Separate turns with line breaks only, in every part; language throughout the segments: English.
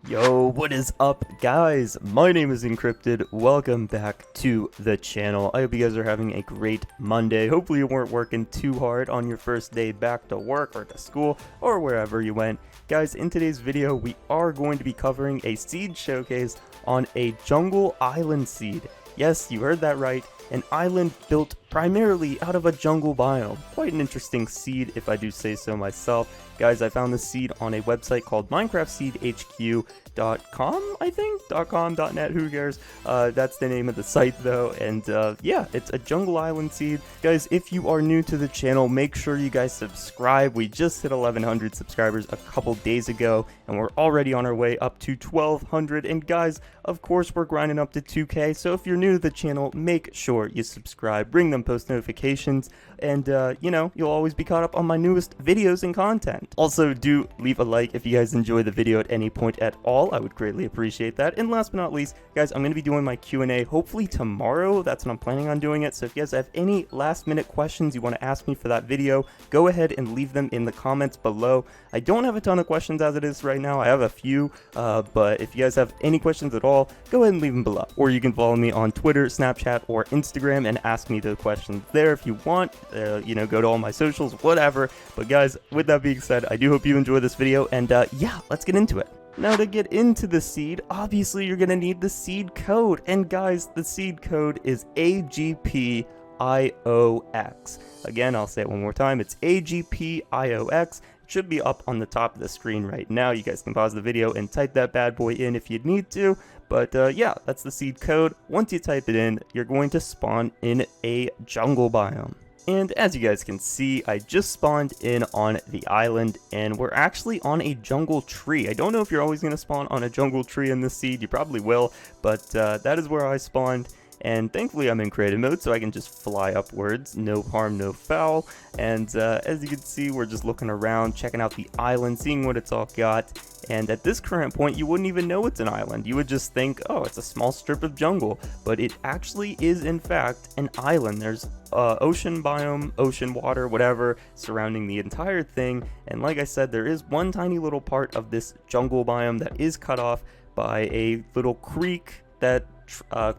Yo, what is up, guys? My name is Encrypted. Welcome back to the channel. I hope you guys are having a great Monday. Hopefully you weren't working too hard on your first day back to work or to school or wherever you went. Guys, in today's video, we are going to be covering a seed showcase on a jungle island seed. Yes, you heard that right. An island built primarily out of a jungle biome. Quite an interesting seed, if I do say so myself. Guys, I found this seed on a website called minecraftseedhq.com, I think? .com, .net, who cares? That's the name of the site, though, and yeah, it's a jungle island seed. Guys, if you are new to the channel, make sure you guys subscribe. We just hit 1,100 subscribers a couple days ago, and we're already on our way up to 1,200, and guys, of course, we're grinding up to 2K, so if you're new to the channel, make sure you subscribe, ring them post notifications, and, you know, you'll always be caught up on my newest videos and content. Also, do leave a like if you guys enjoy the video at any point at all. I would greatly appreciate that. And last but not least, guys, I'm going to be doing my Q&A hopefully tomorrow. That's when I'm planning on doing it. So if you guys have any last minute questions you want to ask me for that video, go ahead and leave them in the comments below. I don't have a ton of questions as it is right now. I have a few, but if you guys have any questions at all, go ahead and leave them below. Or you can follow me on Twitter, Snapchat, or Instagram and ask me the questions there if you want. You know, go to all my socials, whatever. But guys, with that being said, I do hope you enjoy this video, and yeah, let's get into it. Now, to get into the seed, obviously you're going to need the seed code, and guys, the seed code is agpiox. Again, I'll say it one more time, it's agpiox. It should be up on the top of the screen right now. You guys can pause the video and type that bad boy in if you need to, but yeah, that's the seed code. Once you type it in, you're going to spawn in a jungle biome. And as you guys can see, I just spawned in on the island, and we're actually on a jungle tree. I don't know if you're always going to spawn on a jungle tree in this seed. You probably will, but that is where I spawned. And thankfully I'm in creative mode, so I can just fly upwards, no harm, no foul. And as you can see, we're just looking around, checking out the island, seeing what it's all got. And at this current point, you wouldn't even know it's an island. You would just think, oh, it's a small strip of jungle. But it actually is, in fact, an island. There's ocean biome, ocean water, whatever, surrounding the entire thing. And like I said, there is one tiny little part of this jungle biome that is cut off by a little creek that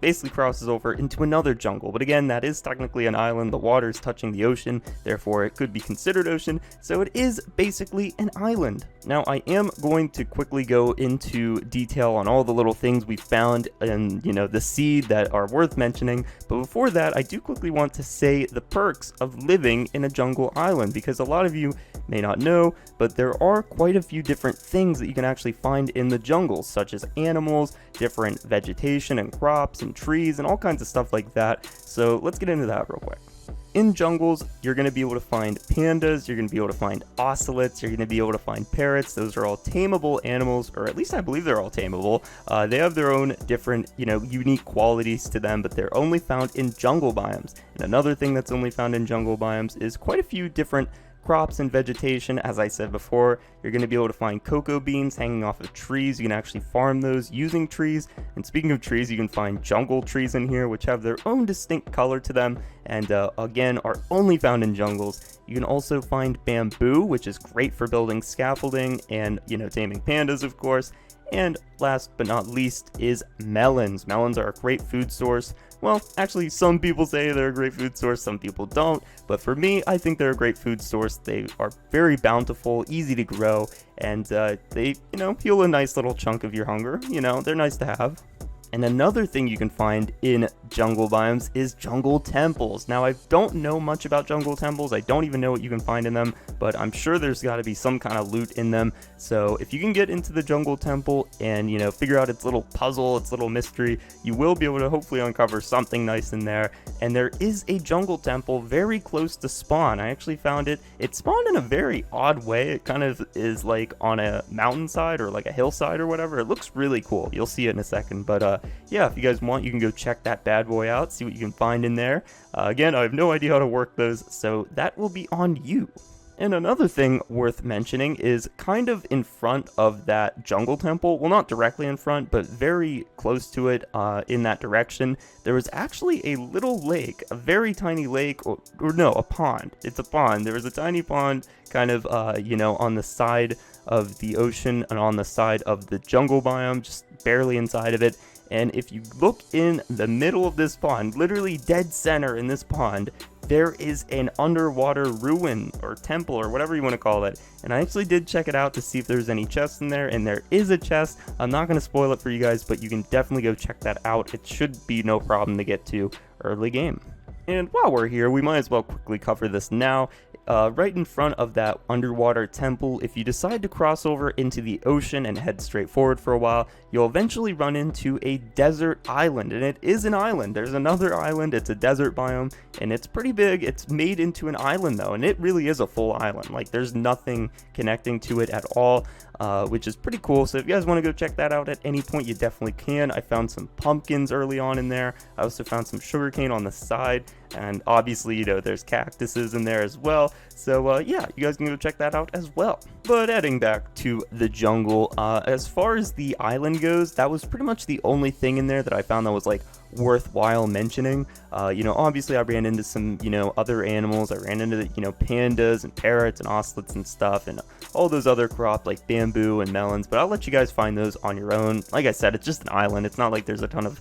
basically crosses over into another jungle. But again, that is technically an island. The water is touching the ocean, therefore it could be considered ocean, so it is basically an island. Now, I am going to quickly go into detail on all the little things we found and, you know, the seed that are worth mentioning, but before that, I do quickly want to say the perks of living in a jungle island, because a lot of you may not know, but there are quite a few different things that you can actually find in the jungle, such as animals, different vegetation and crops and trees and all kinds of stuff like that. So let's get into that real quick. In jungles, you're going to be able to find pandas, you're going to be able to find ocelots, you're going to be able to find parrots. Those are all tameable animals, or at least I believe they're all tameable. They have their own different, you know, unique qualities to them, but they're only found in jungle biomes. And another thing that's only found in jungle biomes is quite a few different crops and vegetation. As I said before, you're going to be able to find cocoa beans hanging off of trees. You can actually farm those using trees. And speaking of trees, you can find jungle trees in here, which have their own distinct color to them, and again, are only found in jungles. You can also find bamboo, which is great for building scaffolding and, you know, taming pandas, of course. And last but not least is melons. Melons are a great food source. Well, actually, some people say they're a great food source, some people don't. But for me, I think they're a great food source. They are very bountiful, easy to grow, and they, you know, heal a nice little chunk of your hunger. You know, they're nice to have. And another thing you can find in jungle biomes is jungle temples. Now, I don't know much about jungle temples. I don't even know what you can find in them, but I'm sure there's got to be some kind of loot in them. So if you can get into the jungle temple and, you know, figure out its little puzzle, its little mystery, you will be able to hopefully uncover something nice in there. And there is a jungle temple very close to spawn. I actually found it. It spawned in a very odd way. It kind of is like on a mountainside or like a hillside or whatever. It looks really cool. You'll see it in a second, but yeah, if you guys want, you can go check that bad boy out, see what you can find in there. Again, I have no idea how to work those, so that will be on you. And another thing worth mentioning is kind of in front of that jungle temple, well, not directly in front, but very close to it in that direction, there was actually a little lake, a very tiny lake, or no, a pond. It's a pond. There was a tiny pond kind of, you know, on the side of the ocean and on the side of the jungle biome, just barely inside of it. And if you look in the middle of this pond, literally dead center in this pond, there is an underwater ruin or temple or whatever you want to call it. And I actually did check it out to see if there's any chests in there, and there is a chest. I'm not going to spoil it for you guys, but you can definitely go check that out. It should be no problem to get to early game. And while we're here, we might as well quickly cover this now. Right in front of that underwater temple, if you decide to cross over into the ocean and head straight forward for a while, you'll eventually run into a desert island. And it is an island. There's another island. It's a desert biome, and it's pretty big. It's made into an island, though, and it really is a full island. Like, there's nothing connecting to it at all, which is pretty cool. So if you guys want to go check that out at any point, you definitely can. I found some pumpkins early on in there. I also found some sugarcane on the side, and obviously, there's cactuses in there as well. So yeah, you guys can go check that out as well. But heading back to the jungle, as far as the island goes, that was pretty much the only thing in there that I found that was like worthwhile mentioning. Obviously I ran into some, other animals. I ran into, pandas and parrots and ocelots and stuff, and all those other crops like bamboo and melons, but I'll let you guys find those on your own. Like I said, it's just an island. It's not like there's a ton of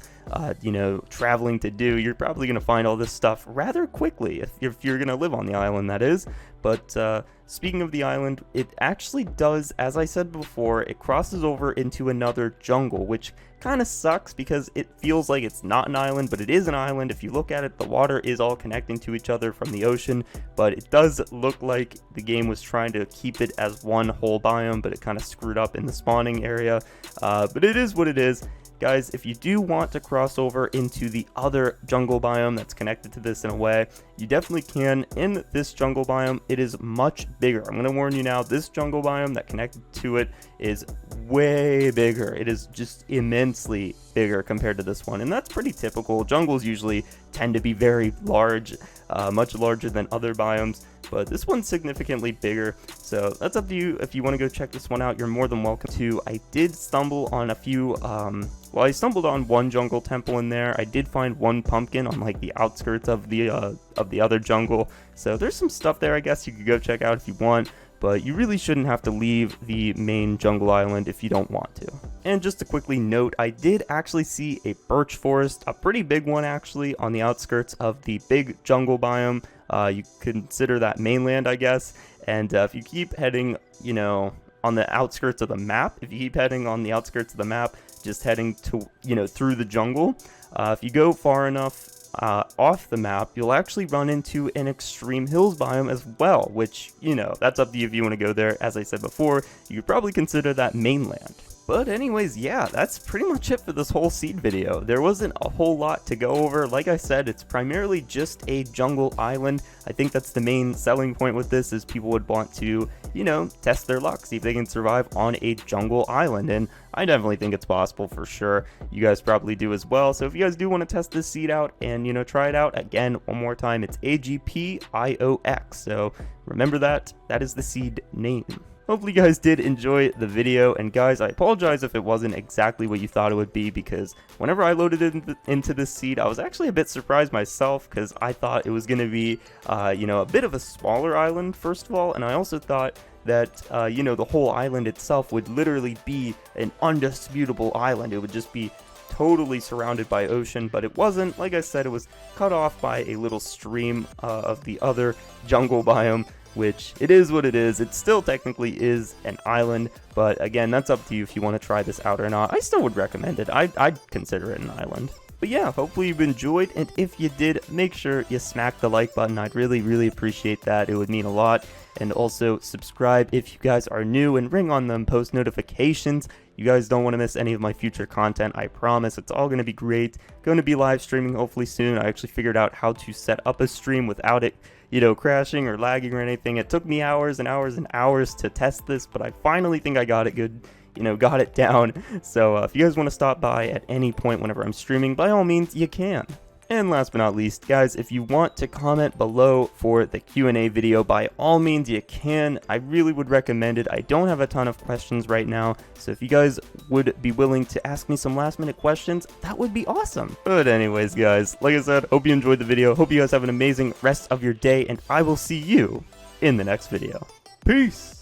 traveling to do. You're probably going to find all this stuff rather quickly if you're going to live on the island, that is. But speaking of the island, it actually does, as I said before, it crosses over into another jungle, which kind of sucks because it feels like it's not an island, but it is an island. If you look at it, the water is all connecting to each other from the ocean, but it does look like the game was trying to keep it as one whole biome, but it kind of screwed up in the spawning area. But it is what it is. Guys, if you do want to cross over into the other jungle biome that's connected to this in a way, you definitely can. In this jungle biome, it is much bigger. I'm going to warn you now, this jungle biome that connected to it is way bigger. It is just immensely bigger compared to this one, and that's pretty typical. Jungles usually tend to be very large, much larger than other biomes, but this one's significantly bigger, so that's up to you. If you want to go check this one out, you're more than welcome to. I did stumble on a few, I stumbled on one jungle temple in there. I did find one pumpkin on like the outskirts of the other jungle, so there's some stuff there I guess you could go check out if you want, but you really shouldn't have to leave the main jungle island if you don't want to. And just to quickly note, I did actually see a birch forest, a pretty big one actually, on the outskirts of the big jungle biome. You consider that mainland, I guess, and if you keep heading, on the outskirts of the map, just heading to, through the jungle, if you go far enough off the map, you'll actually run into an extreme hills biome as well, which, that's up to you if you want to go there. As I said before, you could probably consider that mainland. But anyways, yeah, that's pretty much it for this whole seed video. There wasn't a whole lot to go over. Like I said, it's primarily just a jungle island. I think that's the main selling point with this, is people would want to, test their luck, see if they can survive on a jungle island. And I definitely think it's possible for sure. You guys probably do as well. So if you guys do want to test this seed out and, try it out, again, one more time, it's agpiox. So remember that is the seed name. Hopefully you guys did enjoy the video, and guys, I apologize if it wasn't exactly what you thought it would be, because whenever I loaded it into this seed, I was actually a bit surprised myself, because I thought it was going to be, a bit of a smaller island, first of all, and I also thought that, the whole island itself would literally be an undisputable island. It would just be totally surrounded by ocean, but it wasn't. Like I said, it was cut off by a little stream of the other jungle biome, which it is what it is. It still technically is an island, but again, that's up to you if you want to try this out or not. I still would recommend it. I'd consider it an island. But yeah, hopefully you've enjoyed, and if you did, make sure you smack the like button. I'd really appreciate that. It would mean a lot. And also subscribe if you guys are new, and ring on them post notifications. You guys don't want to miss any of my future content, I promise. It's all going to be great. Going to be live streaming hopefully soon. I actually figured out how to set up a stream without it, crashing or lagging or anything. It took me hours and hours and hours to test this, but I finally think I got it good, got it down. So if you guys want to stop by at any point whenever I'm streaming, by all means, you can. And last but not least, guys, if you want to comment below for the Q&A video, by all means you can. I really would recommend it. I don't have a ton of questions right now, so if you guys would be willing to ask me some last minute questions, that would be awesome. But anyways, guys, like I said, hope you enjoyed the video. Hope you guys have an amazing rest of your day, and I will see you in the next video. Peace!